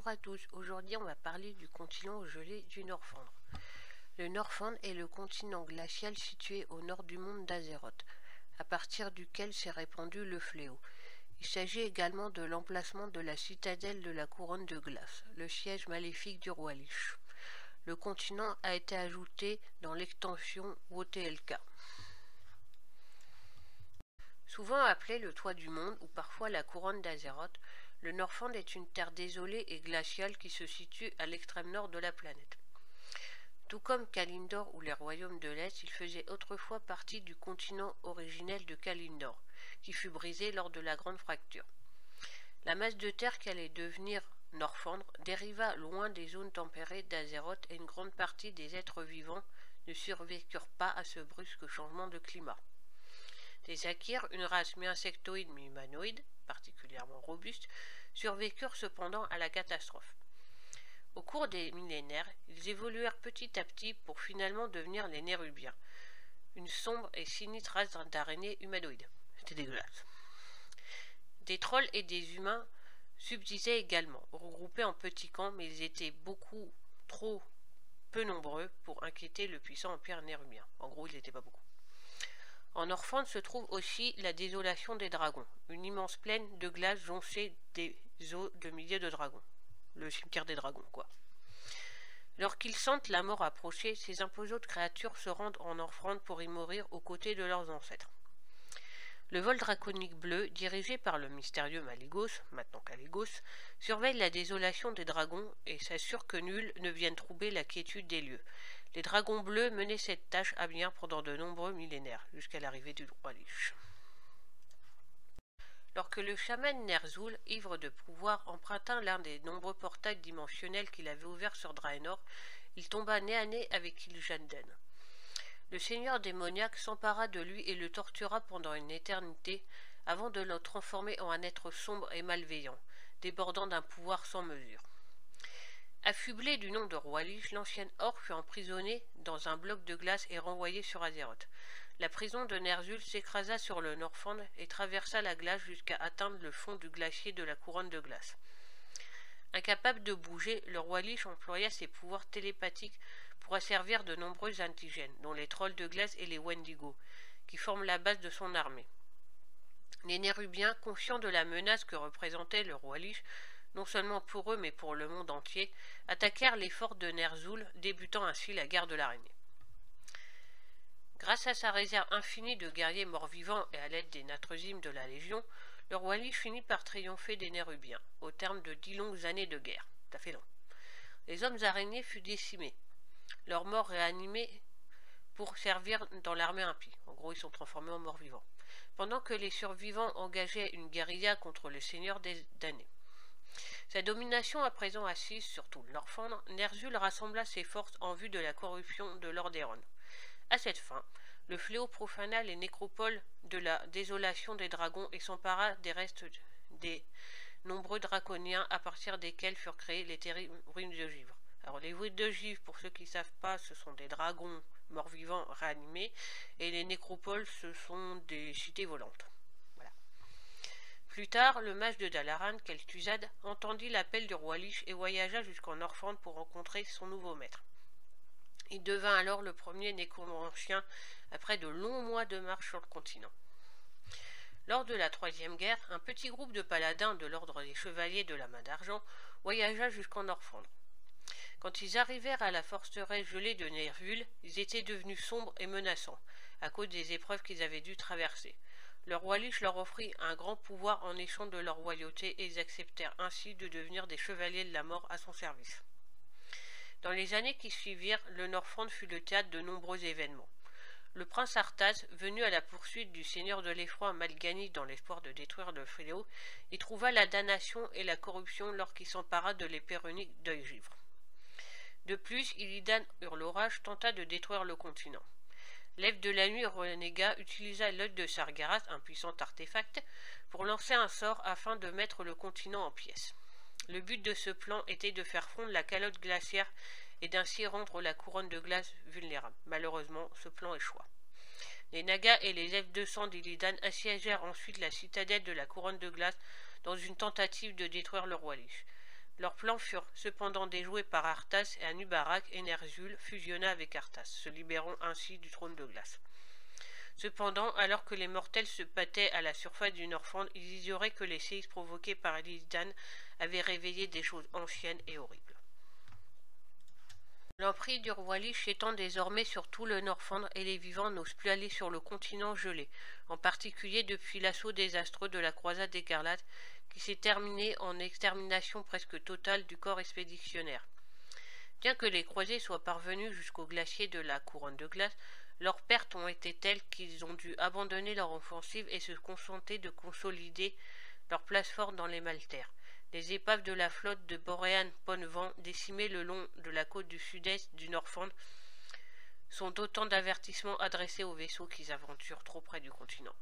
Bonjour à tous, aujourd'hui on va parler du continent gelé du Nordfendre. Le Nordfendre est le continent glacial situé au nord du monde d'Azeroth, à partir duquel s'est répandu le fléau. Il s'agit également de l'emplacement de la citadelle de la couronne de glace, le siège maléfique du roi Lich. Le continent a été ajouté dans l'extension WoTLK. Souvent appelé le toit du monde ou parfois la couronne d'Azeroth, le Nordfendre est une terre désolée et glaciale qui se situe à l'extrême nord de la planète. Tout comme Kalimdor ou les royaumes de l'Est, il faisait autrefois partie du continent originel de Kalimdor, qui fut brisé lors de la Grande Fracture. La masse de terre qui allait devenir Nordfendre dériva loin des zones tempérées d'Azeroth et une grande partie des êtres vivants ne survécurent pas à ce brusque changement de climat. Les Akirs, une race mi-insectoïde mi-humanoïde, particulièrement robuste, survécurent cependant à la catastrophe. Au cours des millénaires, ils évoluèrent petit à petit pour finalement devenir les Nérubiens, une sombre et sinistre race d'araignées humanoïdes. C'était dégueulasse. Des trolls et des humains subsistaient également, regroupés en petits camps, mais ils étaient beaucoup trop peu nombreux pour inquiéter le puissant empire nérubien. En gros, ils n'étaient pas beaucoup. En Nordfendre se trouve aussi la désolation des dragons, une immense plaine de glace jonchée des os de milliers de dragons. Le cimetière des dragons, quoi. Lorsqu'ils sentent la mort approcher, ces imposantes créatures se rendent en Nordfendre pour y mourir aux côtés de leurs ancêtres. Le vol draconique bleu, dirigé par le mystérieux Malygos, maintenant Kalecgos, surveille la désolation des dragons et s'assure que nul ne vienne troubler la quiétude des lieux. Les dragons bleus menaient cette tâche à bien pendant de nombreux millénaires, jusqu'à l'arrivée du roi Lich. Lorsque le chaman Ner'zhul, ivre de pouvoir, emprunta l'un des nombreux portails dimensionnels qu'il avait ouverts sur Draenor, il tomba nez à nez avec Il'janden. Le seigneur démoniaque s'empara de lui et le tortura pendant une éternité avant de le transformer en un être sombre et malveillant, débordant d'un pouvoir sans mesure. Affublé du nom de roi Lich, l'ancienne orque fut emprisonnée dans un bloc de glace et renvoyée sur Azeroth. La prison de Ner'zhul s'écrasa sur le Nordfendre et traversa la glace jusqu'à atteindre le fond du glacier de la couronne de glace. Incapable de bouger, le roi Lich employa ses pouvoirs télépathiques pour asservir de nombreux indigènes, dont les trolls de glace et les Wendigo, qui forment la base de son armée. Les Nérubiens, conscients de la menace que représentait le roi Lich, non seulement pour eux mais pour le monde entier, attaquèrent les forts de Ner'zhul, débutant ainsi la guerre de l'araignée. Grâce à sa réserve infinie de guerriers morts-vivants et à l'aide des Nathrezim de la Légion, le roi Lich finit par triompher des Nérubiens, au terme de 10 longues années de guerre. Ça fait long. Les hommes araignées furent décimés, leurs morts réanimés pour servir dans l'armée impie. En gros, ils sont transformés en morts-vivants. Pendant que les survivants engageaient une guérilla contre le seigneur des damnés. Sa domination à présent assise sur tout le Nordfendre, Ner'zhul rassembla ses forces en vue de la corruption de Lordaeron. À cette fin, le fléau profana les nécropoles de la désolation des dragons et s'empara des restes des nombreux draconiens à partir desquels furent créées les terribles ruines de givre. Alors les ruines de givre, pour ceux qui ne savent pas, ce sont des dragons morts-vivants réanimés, et les nécropoles, ce sont des cités volantes. Voilà. Plus tard, le mage de Dalaran, Kel'Thuzad, entendit l'appel du roi Lich et voyagea jusqu'en Nordfendre pour rencontrer son nouveau maître. Il devint alors le premier nécromancien après de longs mois de marche sur le continent. Lors de la Troisième Guerre, un petit groupe de paladins de l'ordre des Chevaliers de la Main d'Argent voyagea jusqu'en Nordfendre. Quand ils arrivèrent à la forteresse gelée de Ner'zhul, ils étaient devenus sombres et menaçants, à cause des épreuves qu'ils avaient dû traverser. Le roi Lich leur offrit un grand pouvoir en échange de leur royauté et ils acceptèrent ainsi de devenir des chevaliers de la mort à son service. Dans les années qui suivirent, le Nordfendre fut le théâtre de nombreux événements. Le prince Arthas, venu à la poursuite du seigneur de l'effroi Mal'Ganis dans l'espoir de détruire le fléau, y trouva la damnation et la corruption lorsqu'il s'empara de l'épée runique d'Œil-Givre. De plus, Illidan Hurlorage tenta de détruire le continent. L'Elfe de la nuit renégat utilisa l'œil de Sargeras, un puissant artefact, pour lancer un sort afin de mettre le continent en pièces. Le but de ce plan était de faire fondre la calotte glaciaire et d'ainsi rendre la couronne de glace vulnérable. Malheureusement, ce plan échoua. Les Nagas et les elfes de sang d'Illidan assiégèrent ensuite la citadelle de la couronne de glace dans une tentative de détruire le roi Lich. Leurs plans furent cependant déjoués par Arthas et Anub'arak et Ner'zhul fusionna avec Arthas, se libérant ainsi du trône de glace. Cependant, alors que les mortels se battaient à la surface du Northrend, ils ignoraient que les séismes provoqués par Elisdan avaient réveillé des choses anciennes et horribles. L'emprise du roi Lich s'étend désormais sur tout le Northrend et les vivants n'osent plus aller sur le continent gelé, en particulier depuis l'assaut désastreux de la croisade écarlate qui s'est terminée en extermination presque totale du corps expéditionnaire. Bien que les croisés soient parvenus jusqu'au glacier de la couronne de glace, leurs pertes ont été telles qu'ils ont dû abandonner leur offensive et se contenter de consolider leur place forte dans les Maltaires. Les épaves de la flotte de Boréan Ponvent, décimées le long de la côte du sud-est du Northrend, sont autant d'avertissements adressés aux vaisseaux qui s'aventurent trop près du continent.